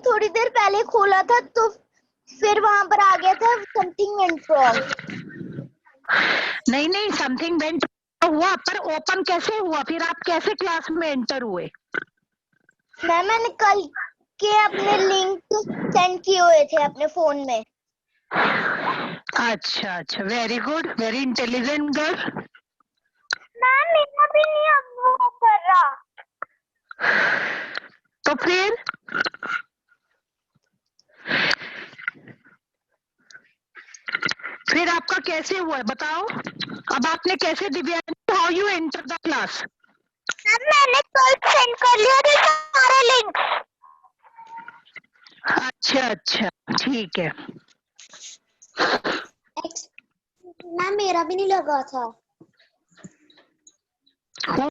थोड़ी देर पहले खोला था तो फिर वहां पर आ गया था समथिंग वेंट रॉन्ग। नहीं, समथिंग वेंट हुआ, पर ओपन कैसे हुआ? फिर आप कैसे क्लास में एंटर हुए? मैम मैंने कल के अपने लिंक सेंड किए हुए थे अपने फोन में। अच्छा, very good, very intelligent girl. Ma'am मेरा भी नहीं अब वो कर रहा। तो फिर आपका कैसे हुआ है बताओ? अब आपने कैसे Divyansh, how you enter the class? Ma'am मैंने कल सेंड कर लिया था सारे लिंक। अच्छा, ठीक है। मैम मेरा भी नहीं लगा था। Ma'am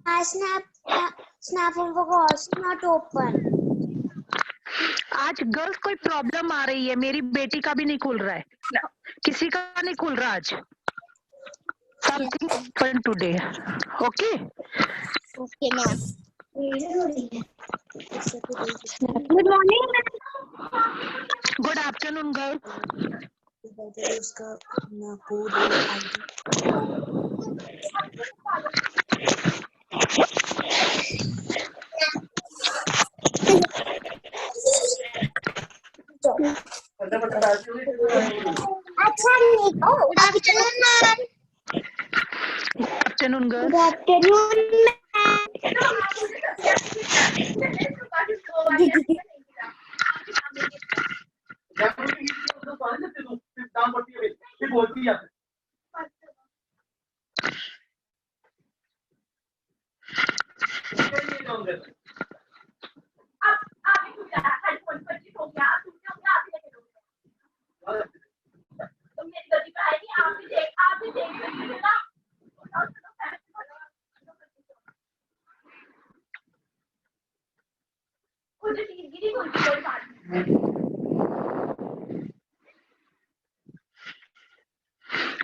my snap was not open. आज गर्ल्स कोई प्रॉब्लम आ रही है, मेरी बेटी का भी नहीं खुल रहा है, किसी का नहीं खुल रहा आज। Something happened today. Okay ma'am. Good morning ma'am. Good afternoon girl. उसका कोड अच्छा लिखो। Good afternoon ma'am. Afternoon good girls. Afternoon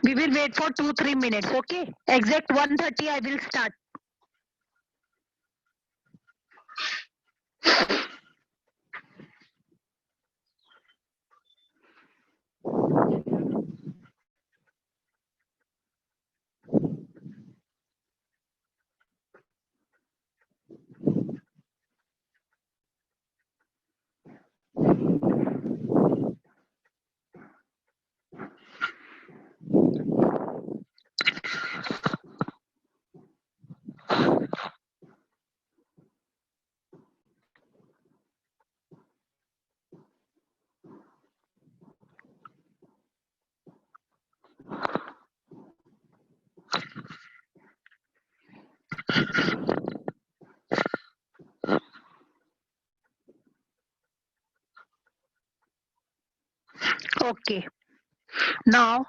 We will wait for 2-3 minutes, okay? Exact 1:30 I will start. Okay. Now,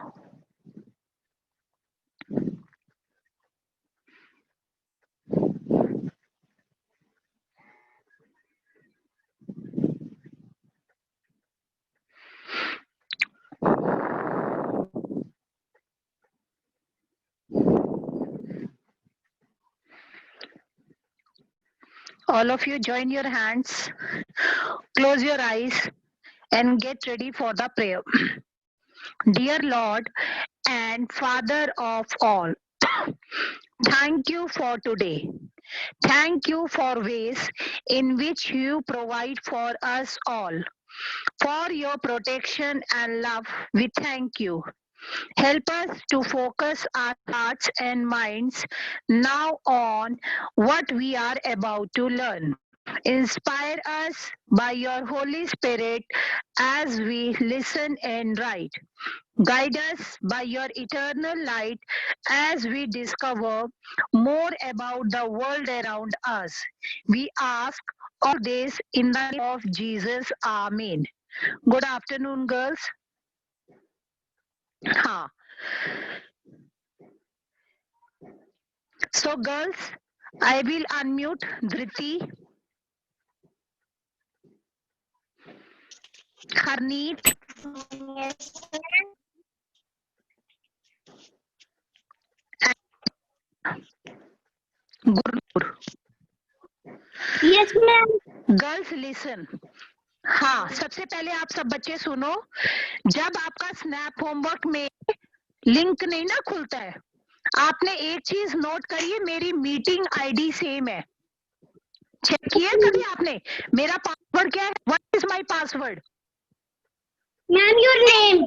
all of you join your hands, close your eyes, and get ready for the prayer. Dear Lord and Father of all, thank you for today. Thank you for ways in which you provide for us all. For your protection and love, we thank you. Help us to focus our hearts and minds now on what we are about to learn. Inspire us by your Holy Spirit as we listen and write. Guide us by your eternal light as we discover more about the world around us. We ask all this in the name of Jesus. Amen. Good afternoon, girls. हाँ. So, girls, I will unmute Dhriti, Harneet, Gurnoor. Yes, ma'am. Girls listen. हाँ, सबसे पहले आप सब बच्चे सुनो, जब आपका स्नैप होमवर्क में लिंक नहीं ना खुलता है, आपने एक चीज नोट करिए, मेरी मीटिंग आईडी सेम है। चेक किया कभी आपने? मेरा पासवर्ड क्या है? What is my password? Ma'am, your name.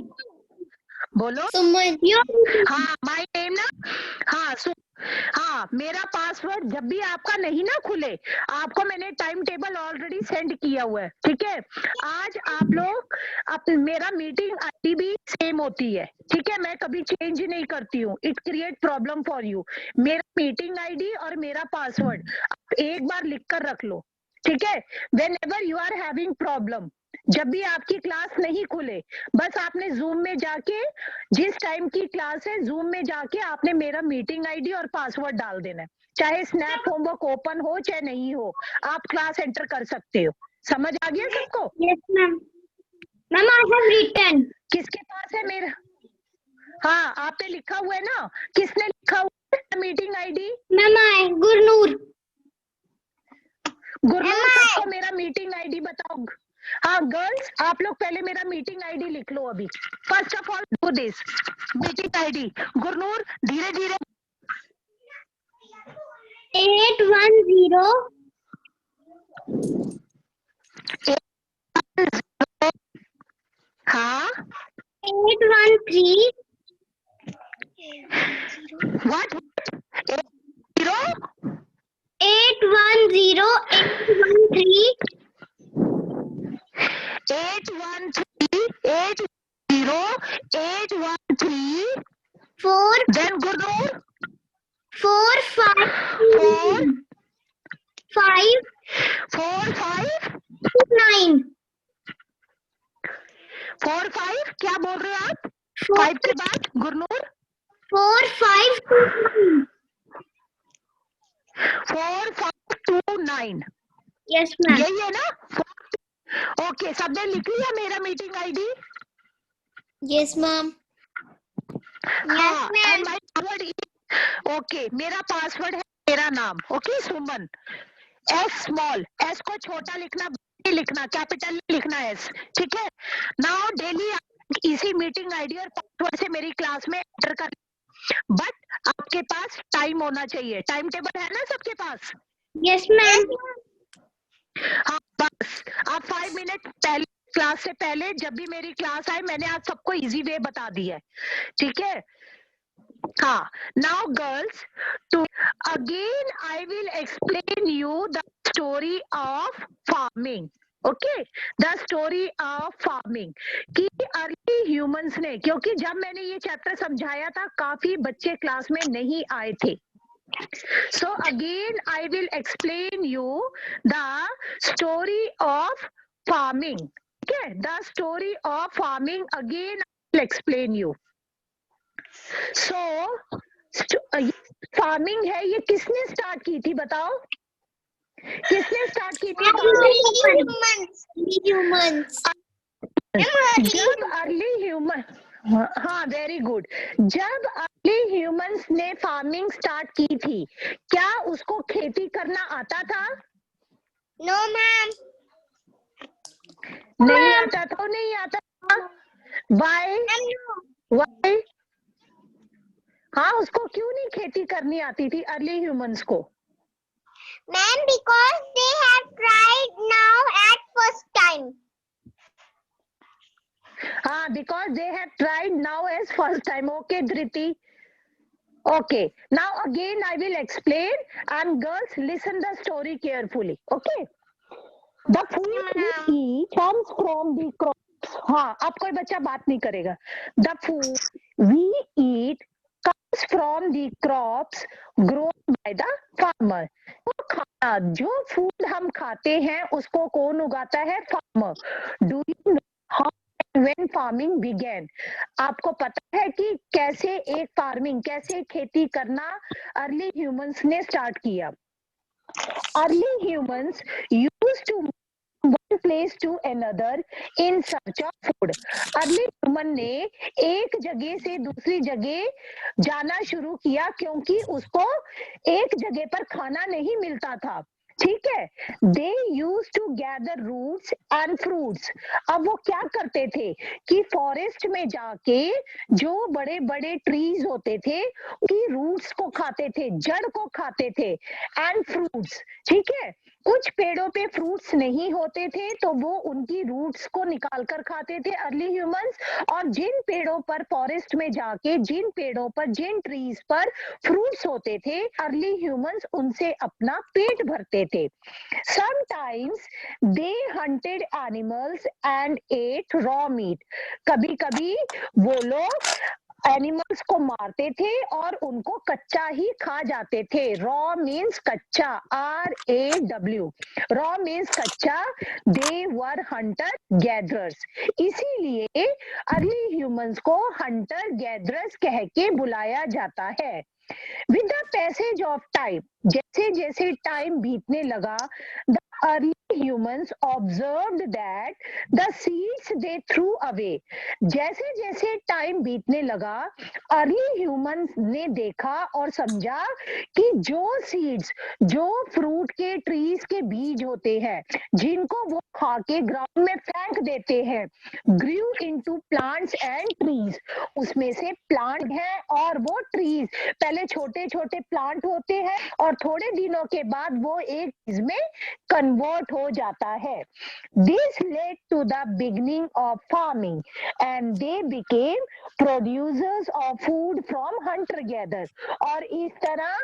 बोलो। Suman. Your हाँ, माय नेम ना। हाँ हाँ, मेरा पासवर्ड जब भी आपका नहीं ना खुले, आपको मैंने टाइम टेबल ऑलरेडी सेंड किया हुआ है, ठीक है? आज आप लोग मेरा मीटिंग आईडी भी सेम होती है, ठीक है? मैं कभी चेंज नहीं करती हूँ, it create problem for you. मेरा मीटिंग आईडी और मेरा पासवर्ड एक बार लिख कर रख लो, ठीक है? Whenever you are having problem, जब भी आपकी क्लास नहीं खुले, बस आपने जूम में जाके, जिस टाइम की क्लास है जूम में जाके आपने मेरा मीटिंग आईडी और पासवर्ड डाल देना है। चाहे स्नैप होमवर्क ओपन हो चाहे नहीं हो, आप क्लास एंटर कर सकते हो। समझ आ गया सबको? Yes, ma'am. Ma'am, I have written. किसके पास है मेरा? हाँ, आपने लिखा हुआ है ना? किसने लिखा हुआ है meeting ID? Ma'am, I. Gurnur. Gurnoor, सबको मेरा मीटिंग आईडी बताओ। हाँ गर्ल्स, आप लोग पहले मेरा मीटिंग आईडी लिख लो अभी। First of all do this meeting ID. Gurnoor धीरे धीरे। 810. हाँ 813. व्हाट? 0 810. 813. 813 80813 4. then Gurnur 4 5 4 5 4 5 9. 4 5 क्या बोल रहे हैं आप? 4 5 के बाद गुरनूर 4 5 9. 4 5 2 9। Yes, ma'am. यही है ना? ओके, सबने लिख लिया मेरा मीटिंग आईडी? Yes, ma'am. हाँ, and my password is okay, मेरा पासवर्ड है मेरा नाम, ओके सुमन। एस स्मॉल, एस को छोटा लिखना, बड़ा लिखना, कैपिटल लिखना एस, ठीक है? नाउ डेली इसी मीटिंग आईडी और पासवर्ड से मेरी क्लास में एंटर कर, बट आपके पास टाइम होना चाहिए। टाइम टेबल है ना सबके पास? Yes, ma'am. हाँ, बस आप 5 मिनट पहले, क्लास से पहले जब भी मेरी क्लास आए, मैंने आज सबको इजी वे बता दिया है, ठीक है? हाँ, now girls, to again I will explain you the story of farming. Okay, the story of farming कि अर्ली ह्यूमंस ने, क्योंकि जब मैंने ये चैप्टर समझाया था काफी बच्चे क्लास में नहीं आए थे। So again I will explain you the story of farming. Okay, the story of farming again I will explain you. So farming है, ये किसने स्टार्ट की थी बताओ? किसने स्टार्ट की थी? Humans. जब अर्ली ह्यूमन, हाँ वेरी गुड, जब अर्ली ह्यूमंस ने फार्मिंग स्टार्ट की थी, क्या उसको खेती करना आता था? No, ma'am. नहीं आता था, नहीं आता था। Why? Why? हाँ, उसको क्यों नहीं खेती करनी आती थी अर्ली ह्यूमंस को? Ma'am, because they have tried now at first time. हाँ, because they have tried now as first time. Okay, Dhriti. Okay, now again I will explain, and girls listen the story carefully. Okay, the food we eat comes from the crops. हाँ, अब कोई बच्चा बात नहीं करेगा। The food we eat comes from the crops grown by the farmer. तो खाना, जो फूड हम खाते हैं उसको कौन उगाता है? Farmer. Do you know how when farming began? आपको पता है कि कैसे एक फार्मिंग, कैसे खेती करना अर्ली ह्यूमंस ने स्टार्ट किया? Early humans used to one place to another in search of food. Early human ने एक जगह से दूसरी जगह जाना शुरू किया क्योंकि उसको एक जगह पर खाना नहीं मिलता था, ठीक है। They use to gather roots and fruits. अब वो क्या करते थे कि फॉरेस्ट में जाके जो बड़े बड़े ट्रीज होते थे उनकी रूट्स को खाते थे, जड़ को खाते थे, एंड फ्रूट्स, ठीक है। कुछ पेड़ों पे फ्रूट्स नहीं होते थे तो वो उनकी रूट्स को निकाल कर खाते थे अर्ली ह्यूमंस, और जिन पेड़ों पर फॉरेस्ट में जाके जिन पेड़ों पर जिन ट्रीज पर फ्रूट्स होते थे अर्ली ह्यूमंस उनसे अपना पेट भरते थे। Sometimes they hunted animals and ate raw meat. कभी कभी वो लोग एनिमल्स को मारते थे और उनको कच्चा ही खा जाते थे। रॉ मीन्स कच्चा, RAW, रॉ मीन्स कच्चा। दे वर हंटर गैदरर्स, इसीलिए अर्ली ह्यूमंस को हंटर गैदरर्स कह के बुलाया जाता है। With the passage of time, जैसे जैसे टाइम बीतने लगा, the early humans observed that the seeds they threw away. जैसे जैसे टाइम बीतने लगा अर्ली ह्यूमंस ने देखा और समझा कि जो सीड्स, जो फ्रूट के ट्रीज के बीज होते हैं जिनको वो खा के ग्राउंड में फेंक देते हैं, ग्रू इनटू प्लांट्स एंड ट्रीज, उसमें से प्लांट है और वो ट्रीज पहले छोटे छोटे प्लांट होते हैं और थोड़े दिनों के बाद वो एक चीज में कन्वर्ट हो जाता है। This led to the beginning of farming and they became producers of food from hunter gather. और इस तरह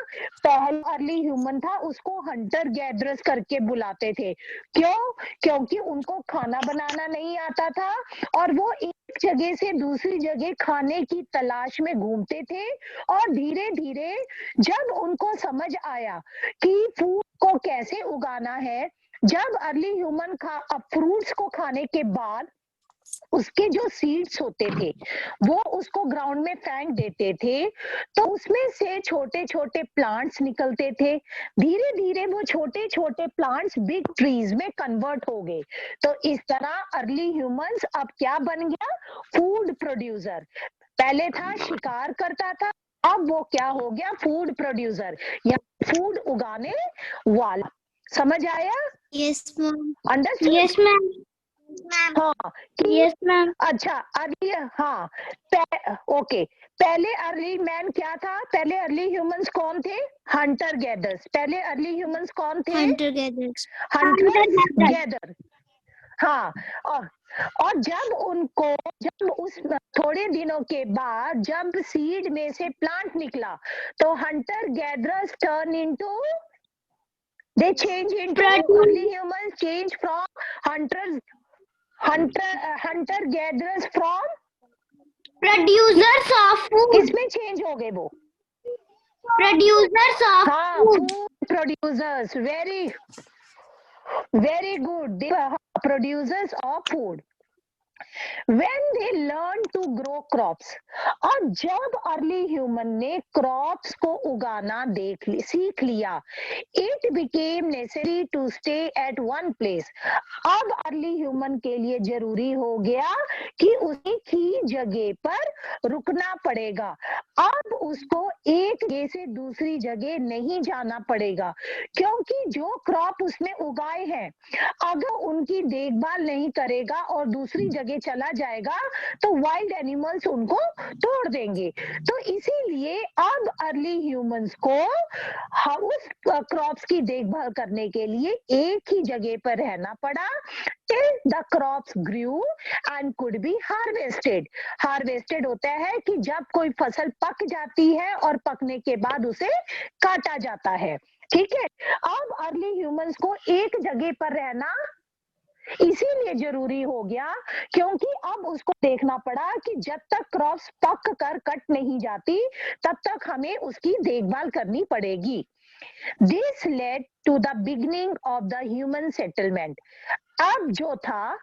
पहले अर्ली ह्यूमन था उसको हंटर गैदरर्स करके बुलाते थे। क्यों? क्योंकि उनको खाना बनाना नहीं आता था और वो एक जगह से दूसरी जगह खाने की तलाश में घूमते थे, और धीरे धीरे जब उनको समझ आया कि फूड को कैसे उगाना है, जब अर्ली ह्यूमन फ्रूट्स को खाने के बाद उसके जो सीड्स होते थे वो उसको ग्राउंड में फेंक देते थे तो उसमें से छोटे छोटे प्लांट्स निकलते थे। धीरे धीरे वो छोटे छोटे प्लांट्स बिग ट्रीज में कन्वर्ट हो गए। तो इस तरह अर्ली ह्यूमंस अब क्या बन गया? Food producer. पहले था शिकार करता था, अब वो क्या हो गया? फूड प्रोड्यूसर या फूड उगाने वाला। समझ आया? Yes ma'am. Understood? Yes ma'am. हाँ, यस मैम। अच्छा अर्ली, हाँ ओके। पहले अर्ली मैन क्या था? पहले अर्ली ह्यूमंस कौन थे? Hunter gathers. पहले अर्ली ह्यूमंस कौन थे? Hunter gathers. Hunter gather. हाँ, और जब उस थोड़े दिनों के बाद जब सीड में से प्लांट निकला तो Hunter gatherers turn into, they change into early humans change from hunter gatherers from producers of food. किसमें चेंज हो गए वो? प्रोड्यूसर्स ऑफ हाँ, food. Food producers. Very good, producers of food. When they learn to grow crops, और जब early human ने crops को उगाना सीख लिया, it became necessary to stay at one place. अब अर्ली ह्यूमन के लिए जरूरी हो गया कि उसी की जगह पर रुकना पड़ेगा। अब उसको एक जगह से दूसरी जगह नहीं जाना पड़ेगा, क्योंकि जो क्रॉप उसने उगाए हैं अगर उनकी देखभाल नहीं करेगा और दूसरी जगह चला जाएगा तो वाइल्ड एनिमल्स उनको तोड़ देंगे। तो इसीलिए अब अर्ली ह्यूमंस को उस क्रॉप्स की देखभाल करने के लिए एक ही जगह पर रहना पड़ा till the crops grew and could be harvested. Harvested होता है कि जब कोई फसल पक जाती है और पकने के बाद उसे काटा जाता है, ठीक है। अब अर्ली ह्यूमंस को एक जगह पर रहना इसीलिए जरूरी हो गया क्योंकि अब उसको देखना पड़ा कि जब तक क्रॉप्स पक कर कट नहीं जाती तब तक हमें उसकी देखभाल करनी पड़ेगी। This led to the beginning of the human settlement. अब जो था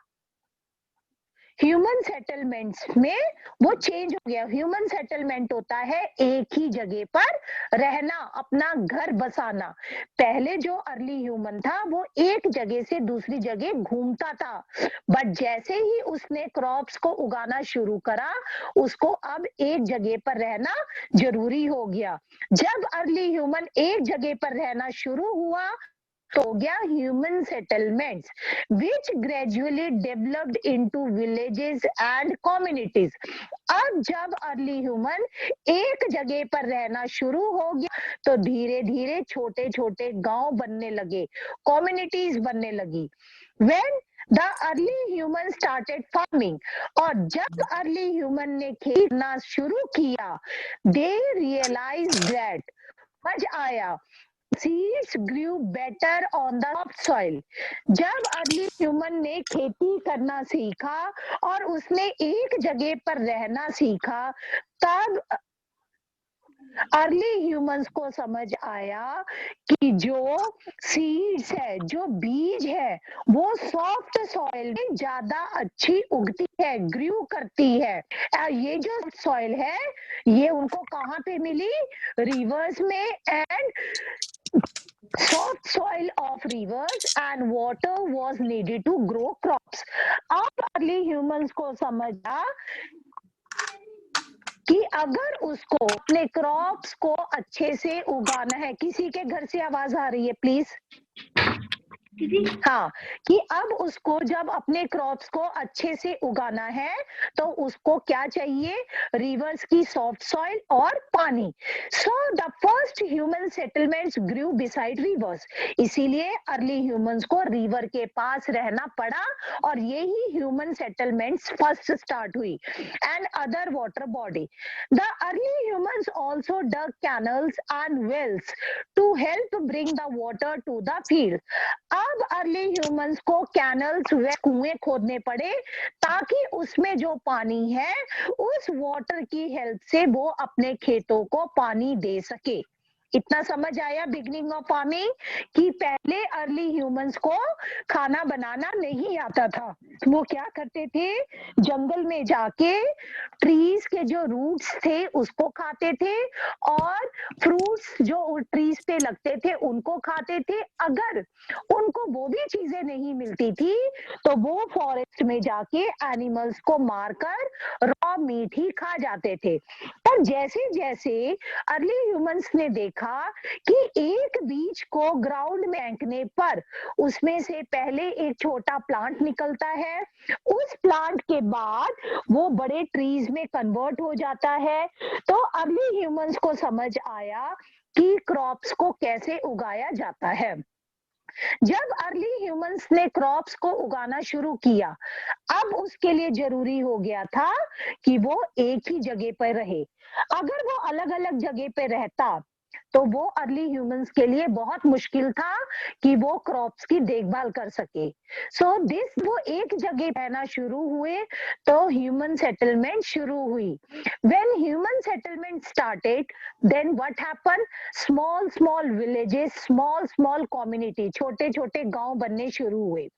ह्यूमन सेटलमेंट्स में वो चेंज हो गया। ह्यूमन सेटलमेंट होता है एक ही जगह पर रहना, अपना घर बसाना। पहले जो अर्ली ह्यूमन था वो एक जगह से दूसरी जगह घूमता था, बट जैसे ही उसने क्रॉप्स को उगाना शुरू करा, उसको अब एक जगह पर रहना जरूरी हो गया। जब अर्ली ह्यूमन एक जगह पर रहना शुरू हुआ तो हो गया human settlements which gradually developed into villages and communities. अब जब अर्ली ह्यूमन एक जगह पर रहना शुरू हो गया तो धीरे धीरे छोटे छोटे गांव बनने लगे, कम्युनिटीज बनने लगी। When the early humans started farming, और जब अर्ली ह्यूमन ने खेती करना शुरू किया, they realized that समझ आया seeds grew better on the soft soil। जब अर्ली ह्यूमन ने खेती करना सीखा और उसने एक जगह पर रहना सीखा, तब अर्ली ह्यूमंस को समझ आया कि जो सीड्स है, जो बीज है, वो सॉफ्ट सॉइल में ज्यादा अच्छी उगती है, ग्रू करती है। ये जो सॉइल है ये उनको कहाँ पे मिली? रिवर्स में, and soft soil of rivers and water was needed to grow crops। अब अर्ली ह्यूमंस को समझा कि अगर उसको अपने क्रॉप्स को अच्छे से उगाना है। किसी के घर से आवाज आ रही है प्लीज? हाँ, कि अब उसको जब अपने क्रॉप्स को अच्छे से उगाना है तो उसको क्या चाहिए? रिवर्स की सॉफ्ट सॉइल और पानी। So the first human settlements grew beside rivers. इसीलिए अर्ली ह्यूमंस को रिवर के पास रहना पड़ा और यही ह्यूमन सेटलमेंट्स फर्स्ट स्टार्ट हुई। And other water body, the early humans also dug canals and wells to help bring the water to the field. अब अर्ली ह्यूमंस को कैनल्स व कुएं खोदने पड़े ताकि उसमें जो पानी है उस वाटर की हेल्प से वो अपने खेतों को पानी दे सके। इतना समझ आया बिगनिंग ऑफ फार्मिंग कि पहले अर्ली ह्यूमंस को खाना बनाना नहीं आता था। वो क्या करते थे? जंगल में जाके ट्रीज के जो रूट्स थे उसको खाते थे और फ्रूट्स जो ट्रीज पे लगते थे उनको खाते थे। अगर उनको वो भी चीजें नहीं मिलती थी तो वो फॉरेस्ट में जाके एनिमल्स को मारकर रॉ मीट ही खा जाते थे। पर जैसे जैसे अर्ली ह्यूमंस ने देखा कि एक बीज को ग्राउंड में फेंकने पर उसमें से पहले एक छोटा प्लांट निकलता है, उस प्लांट के बाद वो बड़े ट्रीज में कन्वर्ट हो जाता है, तो अर्ली ह्यूमंस को समझ आया कि क्रॉप्स को कैसे उगाया जाता है। जब अर्ली ह्यूमंस ने क्रॉप्स को उगाना शुरू किया, अब उसके लिए जरूरी हो गया था कि वो एक ही जगह पर रहे। अगर वो अलग अलग जगह पे रहता तो वो अर्ली ह्यूमंस के लिए बहुत मुश्किल था कि वो क्रॉप्स की देखभाल कर सके। सो दिस वो एक जगह रहना शुरू हुए तो ह्यूमन सेटलमेंट शुरू हुई। When human settlement started, then what happen? Small small villages, small small community, छोटे छोटे गांव बनने शुरू हुए।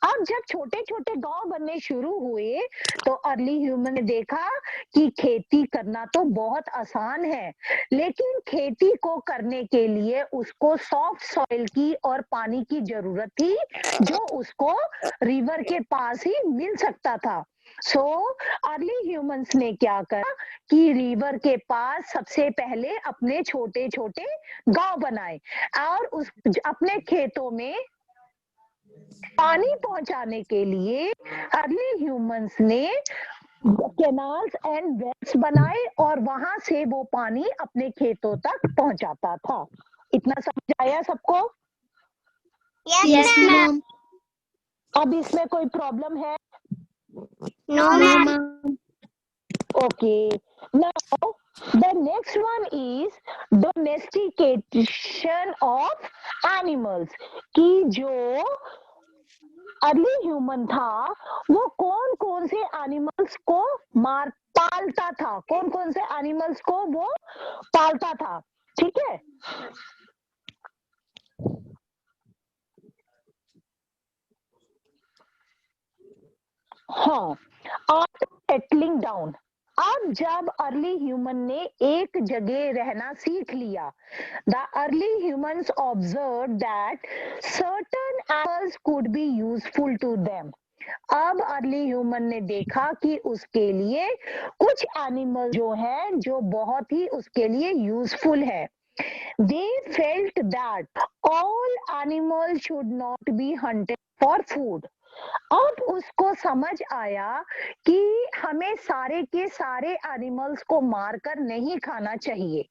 अब जब छोटे छोटे गांव बनने शुरू हुए तो अर्ली ह्यूमन ने देखा कि खेती करना तो बहुत आसान है, लेकिन खेती को करने के लिए उसको सॉफ्ट सॉइल की और पानी की जरूरत थी जो उसको रिवर के पास ही मिल सकता था। सो अर्ली ह्यूमंस ने क्या करा कि रिवर के पास सबसे पहले अपने छोटे छोटे गांव बनाए और उस अपने खेतों में पानी पहुंचाने के लिए अर्ली ह्यूमंस ने कैनाल्स एंड वेल्स बनाए और वहां से वो पानी अपने खेतों तक पहुंचाता था। इतना समझ आया सबको? Yes ma'am. अब इसमें कोई प्रॉब्लम है? No ma'am. Okay, now the next one is domestication of animals। कि जो अर्ली ह्यूमन था वो कौन कौन से एनिमल्स को पालता था, कौन कौन से एनिमल्स को वो पालता था। ठीक है, हाँ, सेटलिंग डाउन, अब जब अर्ली ह्यूमन ने एक जगह रहना सीख लिया, the early humans observe that certain animals could be useful to them. अब अर्ली ह्यूमन ने देखा कि उसके लिए कुछ एनिमल जो हैं जो बहुत ही उसके लिए यूजफुल है। They felt that all animals should not be hunted for food. अब उसको समझ आया कि हमें सारे के सारे एनिमल्स को मारकर नहीं खाना चाहिए।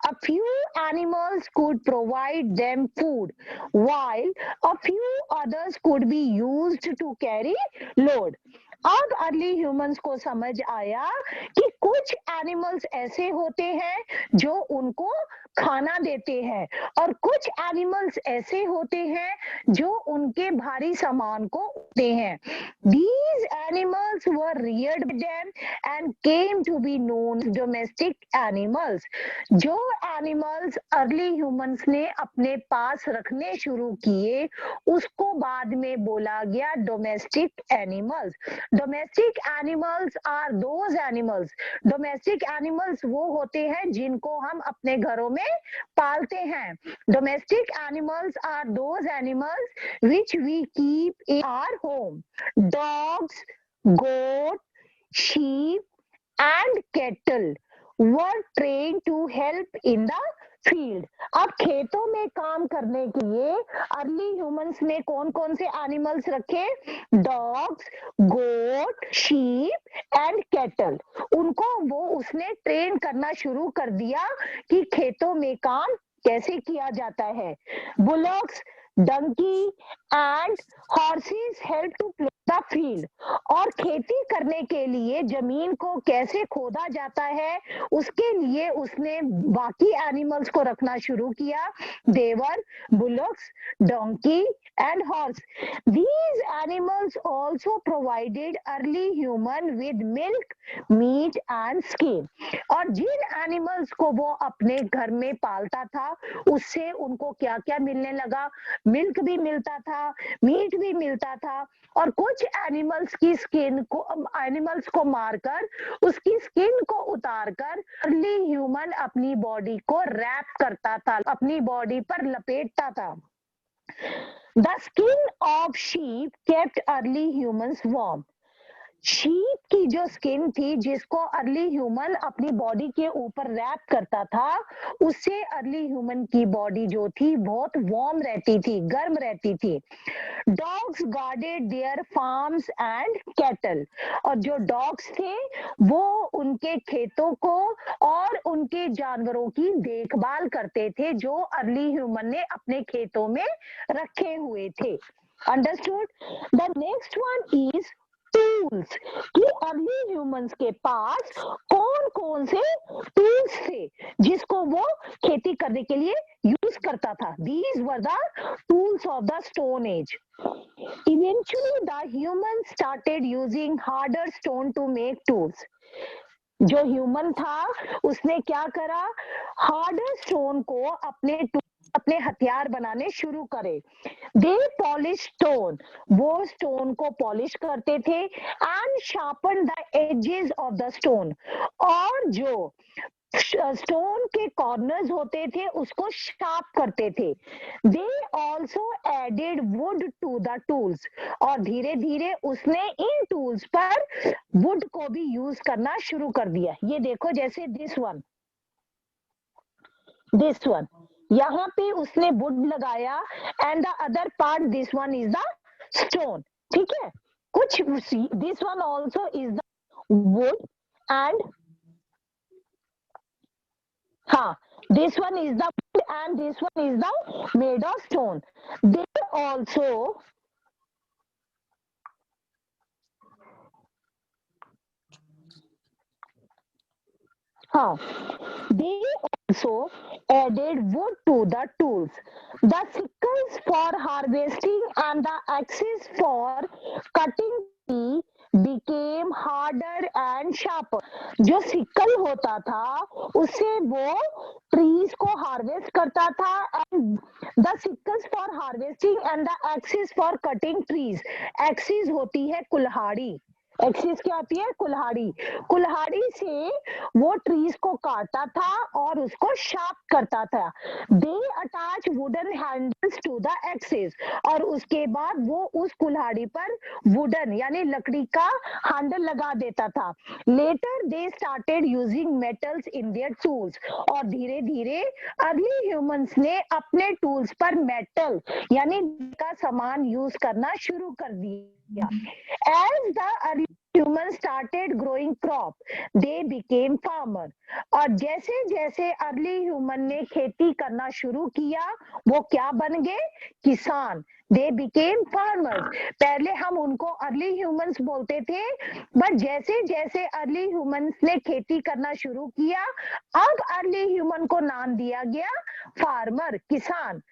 A few animals could provide them food, while a few others could be used to carry load. अब अर्ली ह्यूमंस को समझ आया कि कुछ एनिमल्स ऐसे होते हैं जो उनको खाना देते हैं और कुछ एनिमल्स ऐसे होते हैं जो उनके भारी सामान को उठाते हैं। These animals were reared by them and came to be known as domestic animals. जो एनिमल्स अर्ली ह्यूमंस ने अपने पास रखने शुरू किए उसको बाद में बोला गया domestic animals. Domestic animals are those animals, domestic animals वो होते हैं जिनको हम अपने घरों में पालते हैं। Domestic animals are those animals which we keep in our home. Dogs, goat, sheep and cattle were trained to help in the field. अब खेतों में काम करने के लिए अर्ली ह्यूमंस ने कौन कौन से एनिमल्स रखे? Dogs, goat, sheep and cattle. उनको वो उसने ट्रेन करना शुरू कर दिया कि खेतों में काम कैसे किया जाता है। Bullocks, donkey and horses help to plough the field. और खेती करने के लिए जमीन को कैसे खोदा जाता है उसके लिए उसने बाकी एनिमल्स को रखना शुरू किया। देवर, bullocks, donkey and horse. These animals also provided early human with milk, meat and skin. और जिन एनिमल्स को वो अपने घर में पालता था उससे उनको क्या क्या मिलने लगा? मिल्क भी मिलता था, मीट भी मिलता था और कुछ एनिमल्स की स्किन को, एनिमल्स को मारकर उसकी स्किन को उतारकर अर्ली ह्यूमन अपनी बॉडी को रैप करता था, अपनी बॉडी पर लपेटता था। The skin of sheep kept early humans warm. Sheep की जो स्किन थी जिसको अर्ली ह्यूमन अपनी बॉडी के ऊपर रैप करता था उससे अर्ली ह्यूमन की बॉडी जो थी बहुत वार्म रहती थी, गर्म रहती थी। Dogs guarded their farms and cattle. और जो डॉग्स थे वो उनके खेतों को और उनके जानवरों की देखभाल करते थे जो अर्ली ह्यूमन ने अपने खेतों में रखे हुए थे। Understood? The next one is tools कि अर्ली ह्यूमंस के पास कौन कौन से टूल्स थे जिसको वो खेती करने के लिए यूज करता था। These were the tools of the Stone Age. Eventually the humans started using harder stone to make tools. जो ह्यूमन था उसने क्या करा? हार्डर स्टोन को अपने हथियार बनाने शुरू करे। दे पॉलिश स्टोन, वो स्टोन को पॉलिश करते थे and sharpen the edges of the stone. और जो स्टोन के कॉर्नर्स होते थे उसको शार्प करते थे। They also added wood to the tools. और धीरे धीरे उसने इन टूल्स पर वुड को भी यूज करना शुरू कर दिया। ये देखो जैसे दिस वन यहाँ पे उसने वुड लगाया and the other part this one is the stone. ठीक है, कुछ this one also is the wood and हाँ, this one is the wood and this one is the made of stone. They also added wood to the tools. The sickles for harvesting and the axes for cutting tree became harder and sharper. जो sickle होता था उससे वो trees को harvest करता था and the sickles for harvesting and the axes for cutting trees. Axes होती है कुल्हाड़ी एक्सिस क्या होती है? कुल्हाड़ी। कुल्हाड़ी से वो ट्रीज को काटता था और उसको शार्प करता था। They attach wooden handles to the axes, और उसके बाद वो उस कुल्हाड़ी पर वुडन यानी लकड़ी का हैंडल लगा देता था। Later they started using metals in their tools, और धीरे धीरे अर्ली ह्यूमंस ने अपने टूल्स पर मेटल यानी का सामान यूज करना शुरू कर दिया। As the early humans started growing crop, they became farmer. और जैसे जैसे अर्ली ह्यूमन ने खेती करना शुरू किया, वो क्या बन गए? किसान। They became farmers. पहले हम उनको अर्ली ह्यूमंस बोलते थे, बट जैसे जैसे अर्ली ह्यूमंस ने खेती करना शुरू किया, अब अर्ली ह्यूमन को नाम दिया गया फार्मर, किसान।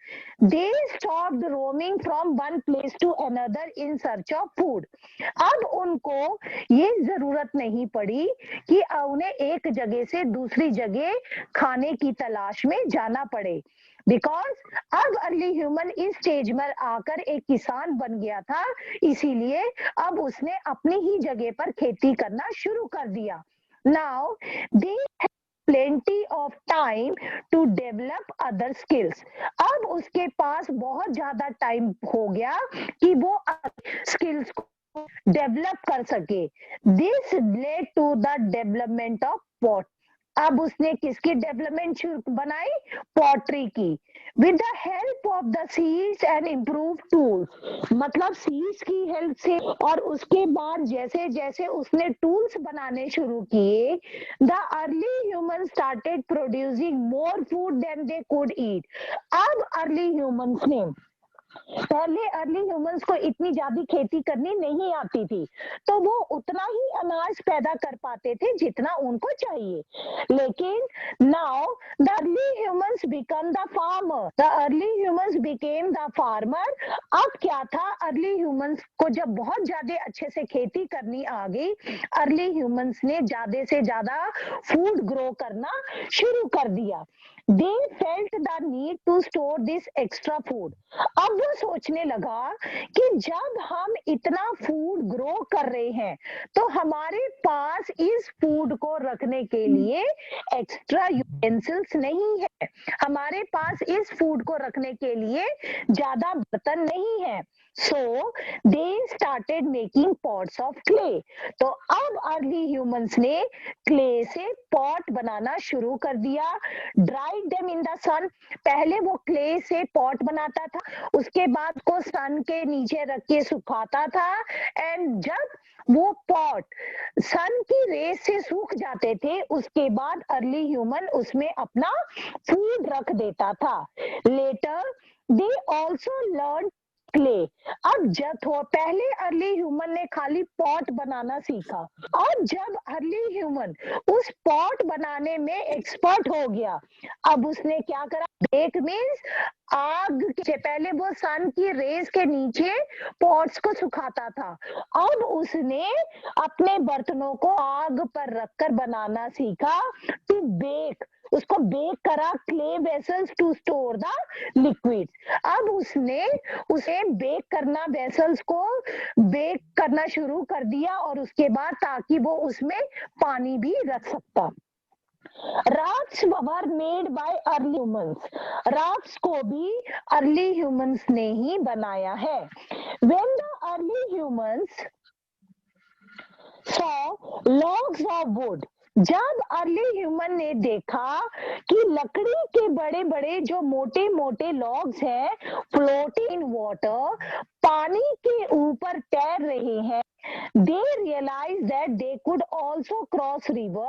They stopped roaming from one place to another in search of food. अब उनको ये जरूरत नहीं पड़ी कि उन्हें एक जगह से दूसरी जगह खाने की तलाश में जाना पड़े, बिकॉज अब अर्ली ह्यूमन इस स्टेज में आकर एक किसान बन गया था, इसीलिए अब उसने अपनी ही जगह पर खेती करना शुरू कर दिया। Now they plenty of time to develop other skills. अब उसके पास बहुत ज्यादा टाइम हो गया कि वो स्किल्स को डेवलप कर सके। This led to the development of pot. अब उसने किसकी डेवलपमेंट बनाई? पॉटरी की। With the help of the seeds and improve tools, मतलब सीड्स की हेल्प से, और उसके बाद जैसे जैसे उसने टूल्स बनाने शुरू किए, the early human started producing more food than they could eat. अब अर्ली ह्यूमंस ने, पहले अर्ली ह्यूमंस को इतनी ज्यादा खेती करनी नहीं आती थी, तो वो उतना ही अनाज पैदा कर पाते थे जितना उनको चाहिए। लेकिन now the early humans become the farmer, the early humans became the farmer. अब क्या था? अर्ली ह्यूमंस को जब बहुत ज्यादा अच्छे से खेती करनी आ गई, अर्ली ह्यूमंस ने ज्यादा से ज्यादा फूड ग्रो करना शुरू कर दिया। They felt the need to store this extra food. अब वो सोचने लगा कि जब हम इतना फूड ग्रो कर रहे हैं, तो हमारे पास इस फूड को रखने के लिए एक्स्ट्रा यूटेंसिल्स नहीं है, हमारे पास इस फूड को रखने के लिए ज्यादा बर्तन नहीं है। So they started making pots of clay. तो अब अर्ली ह्यूमंस ने क्ले से पॉट बनाना शुरू कर दिया। Dried them in the sun, पहले वो क्ले से पॉट बनाता था, उसके बाद को सन के नीचे रख के सुखाता था, एंड जब वो पॉट सन की रेस से सूख जाते थे, उसके बाद अर्ली ह्यूमन उसमें अपना फूड रख देता था। Later they also learn clay. अब जब पहले अर्ली ह्यूमन ने खाली पॉट बनाना सीखा, और जब अर्ली ह्यूमन उस पॉट बनाने में एक्सपर्ट हो गया, अब उसने क्या करा? बेक मीन्स आग के पहले वो सन की रेस के नीचे पॉट्स को सुखाता था, अब उसने अपने बर्तनों को आग पर रखकर बनाना सीखा। टू बेक, उसको बेक करा, clay vessels to store the liquid. अब उसने उसे बेक करना, वेसल्स को बेक करना शुरू कर दिया, और उसके बाद ताकि वो उसमें पानी भी रख सकता। Rafts were made by early humans, rafts को भी अर्ली ह्यूमंस ने ही बनाया है। When the early humans saw logs of would, जब अर्ली ह्यूमन ने देखा कि लकड़ी के बड़े बड़े जो मोटे मोटे लॉग्स हैं, फ्लोटिंग इन वाटर, पानी के ऊपर तैर रहे हैं, they realized that they could also cross river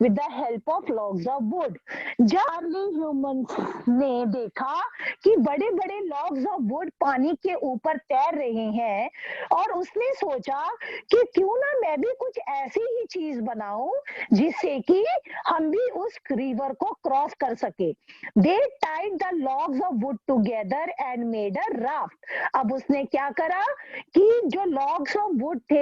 with the help of logs of wood. जब अर्ली ह्यूमंस ने देखा कि बड़े बड़े लॉग्स ऑफ वुड पानी के ऊपर तैर रहे हैं, और उसने सोचा कि क्यों ना मैं भी कुछ ऐसी ही चीज बनाऊं जिससे कि हम भी उस रिवर को क्रॉस कर सके। They tied the logs of wood together and made a raft. अब उसने क्या करा कि जो लॉग्स ऑफ वुड थे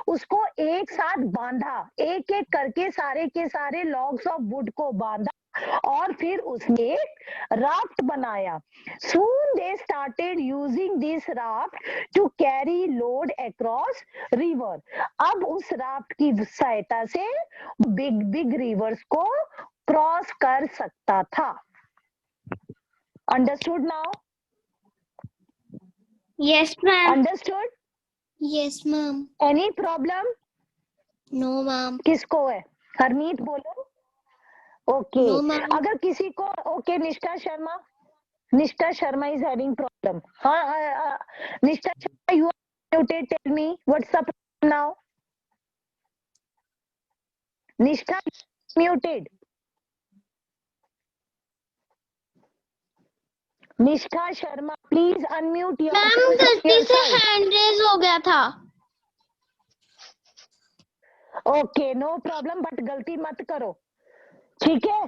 उसको एक साथ बांधा, एक एक करके सारे के सारे लॉग्स ऑफ वुड को बांधा, और फिर उसने राफ्ट बनाया. Soon they started using this raft to carry load across river. अब उस राफ्ट की सहायता से बिग बिग रिवर्स को क्रॉस कर सकता था. Understood now? Yes, ma'am. Understood? Yes, ma'am. Any problem? No, ma'am. किसको है? हरमीत बोलो. ओके. No, ma'am. अगर किसी को ओके, निष्ठा शर्मा is having problem. हाँ, निष्ठा Sharma, you are muted. Tell me what's the problem now? निष्ठा muted. निष्ठा Sharma, please unmute ma'am yourself. गलती से हैंड रेज हो गया था. ओके, नो प्रॉब्लम, बट गलती मत करो, ठीक है?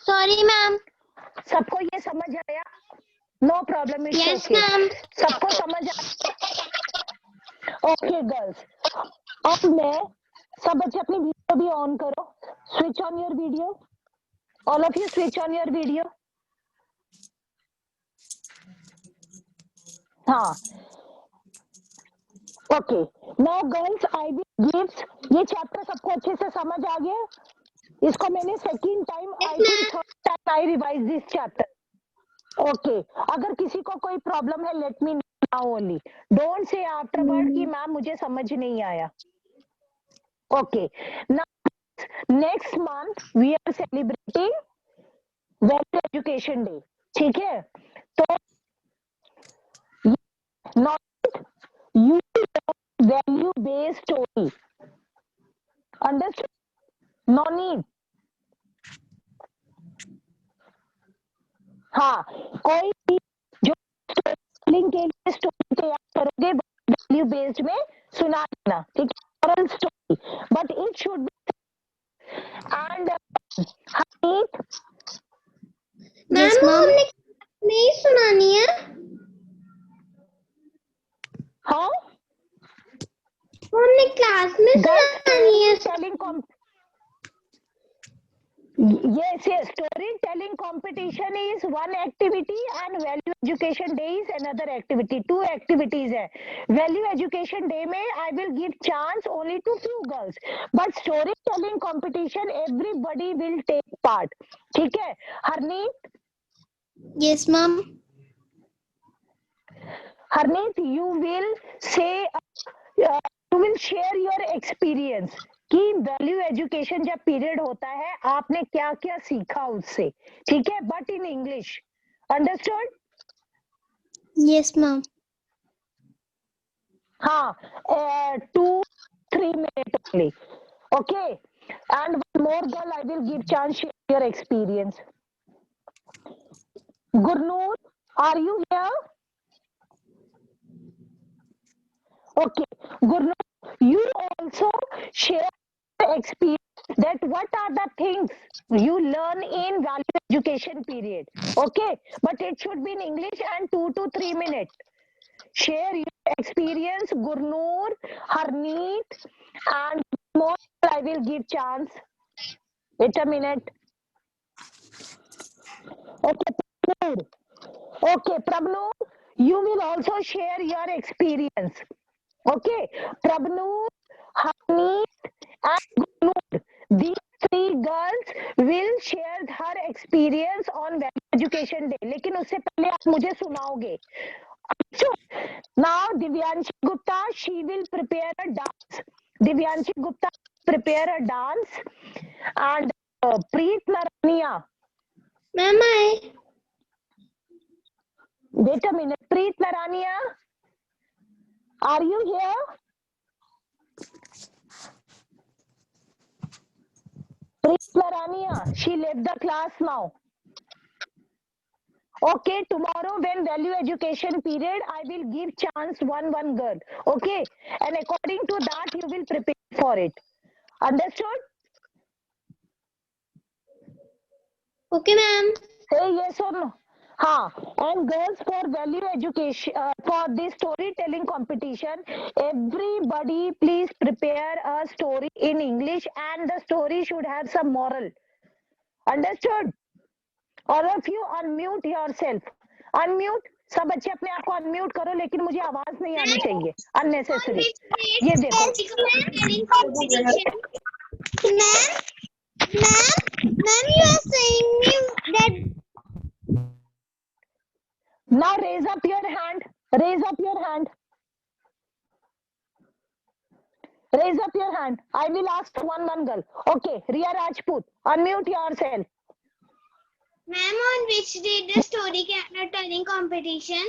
Sorry ma'am. सबको ये समझ आया? No problem, it's yes okay. Ma'am. सबको समझ आया? ओके गर्ल्स, अब मैं सब बच्चे अपनी वीडियो भी ऑन करो. Switch on your video. All of you switch on your video. हाँ, okay. Now girls, I will gives. ये चैप्टर सबको अच्छे से समझ आ गया? इसको मैंने second time, I think third time I revise this chapter. Okay. अगर किसी को कोई प्रॉब्लम है, let me now only. Don't say afterward कि मैम मुझे समझ नहीं आया. Okay. Now next month we are celebrating value education day. ठीक है? तो not you value based story. Understood? No need. हाँ, कोई भी जो स्टोरी के लिए स्टोरी तैयार करोगे वैल्यू बेस्ड में सुना देना. ठीक है? Oral story, but it should be. And Haneet, ma'am हमने नहीं सुनानी है. हाँ, हमने क्लास में सुनानी है. Telling Yes, storytelling competition is one activity and value education day is another activity. Two activities है. Value education day में I will give chance only to few girls, but storytelling competition everybody will take part. ठीक है? Harneet? Yes, ma'am. Harneet, you will say, you will share your experience कि value education जब period होता है आपने क्या क्या सीखा उससे. ठीक है? But in English. Understood? Yes, ma'am. हाँ, 2-3 minutes only. Okay. And one more girl I will give chance share your experience. Gurnoor, are you here? Okay. Gurnoor, you also share experience that what are the things you learn in value education period. Okay, but it should be in English and 2 to 3 minutes. Share your experience, Gurnoor, Harneet, and more. I will give chance. Wait a minute. Okay, Prabnoor. Okay, Prabnoor, you will also share your experience. Okay, Prabnoor, Harneet, and Gurnoor. These three girls will share her experience on value education day. लेकिन उससे पहले आप मुझे सुनाओगे. Now Divyanshi Gupta, she will prepare a dance. Divyanshi Gupta prepare a dance, and Preet Narania. Ma'am, I. Wait a minute, Preet Narania, are you here? Preet Narania, she left the class now. Okay, tomorrow when value education period, I will give chance one girl. Okay, and according to that you will prepare for it. Understood? Okay, ma'am. Say yes or no. हाँ, and girls for value education, for this storytelling competition, everybody please prepare a story in English and the story should have some moral. Understood? All of you unmute yourself. Unmute. सब बच्चे अपने आप को unmute करो, लेकिन मुझे आवाज नहीं आनी चाहिए अननेसेसरी. ये देखो. Ma'am, you are saying me that. Now raise up your hand. Raise up your hand. Raise up your hand. I will ask one girl. Okay, Riya Rajput, unmute yourself. Ma'am, on which day the storytelling competition?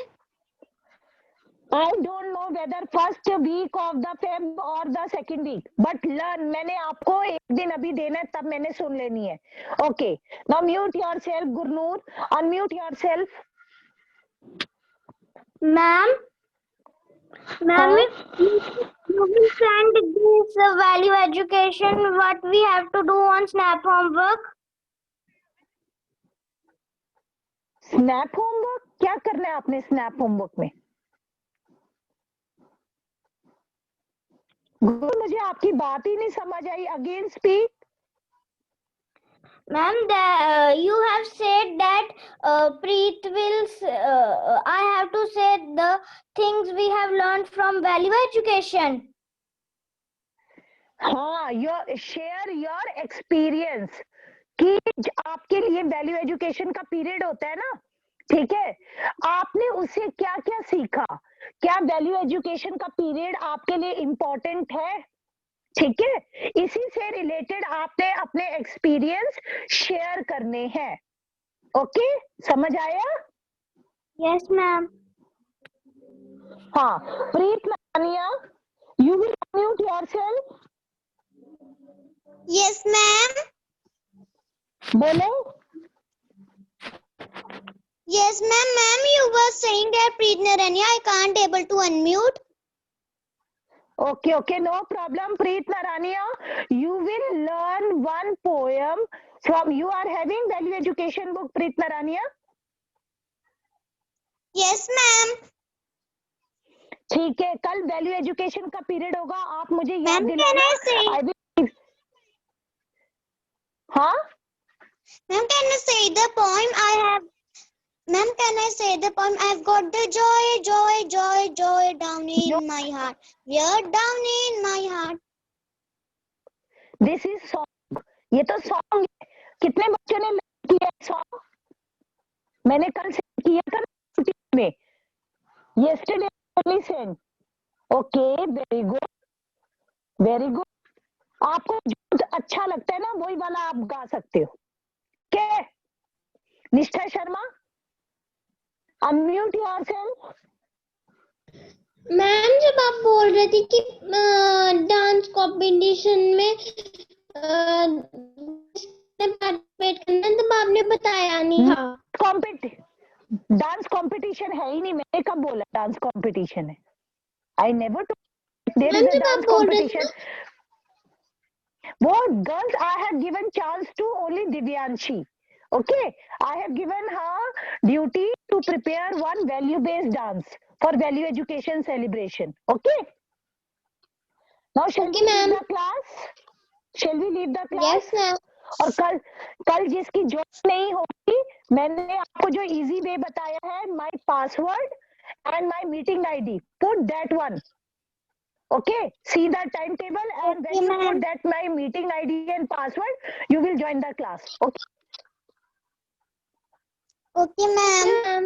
I don't know whether first week of the Feb or the second week, but learn. मैंने आपको एक दिन अभी देना है, तब मैंने सुन लेनी है. Okay, now mute yourself, Gurnoor. Unmute yourself. Ma'am, you will send this value education what we have to do on Snap homework. Snap homework? क्या करना है आपने Snap homework में? गुरु, मुझे आपकी बात ही नहीं समझ आई. Again speak. Ma'am, you have said that Preet will. I have to say the things we have learned from value education. हाँ, share your experience कि आपके लिए वैल्यू एजुकेशन का पीरियड होता है ना, ठीक है, आपने उससे क्या क्या सीखा, क्या वैल्यू एजुकेशन का पीरियड आपके लिए इम्पोर्टेंट है, ठीक है, इसी से रिलेटेड आपने अपने एक्सपीरियंस शेयर करने हैं. ओके, समझ आया? Yes, ma'am. हाँ, प्रीत नानिया, you will unmute yourself. Yes, ma'am. बोलो. Yes, ma'am. Ma'am, you were saying that Preet Naranya, I can't able to unmute. Okay, no problem. Preet Narania, you will learn one poem from. You are having value education book, Preet Narania? Yes, ma'am. ठीक है, कल value education का period होगा, आप मुझे याद Ma'am, दिलाना. can I say? हाँ, Ma'am, can I say the poem I have? Ma'am, can I say the poem? I've got the joy down in my heart. We're down in my heart. This is song. ये तो song है. कितने बच्चों ने किया song? मैंने कल से किया था में. yesterday only sent. Okay, very good, very good. आपको जो अच्छा लगता है ना, वही वाला आप गा सकते हो. क्या? निष्ठा शर्मा, अनम्यूट योरसेल्फ. मैम, जब आप बोल रही थी कि डांस कंपटीशन में पार्टिसिपेट करना, तब आपने बताया नहीं था. डांस कंपटीशन है ही नहीं. मैंने कब बोला डांस कंपटीशन है? I never told there is a dance competition. वो girls I have given chance to only Divyanshi. Okay, I have given her duty to prepare one value-based dance for value education celebration. Okay. Now shall we leave the class? Shall we leave the class? Yes, ma'am. और कल जिसकी job नहीं होगी, मैंने आपको जो easy way बताया है, my password and my meeting ID. Put that one. Okay. See the timetable, and when you put that my meeting ID and password, you will join the class. Okay. Okay, ma'am.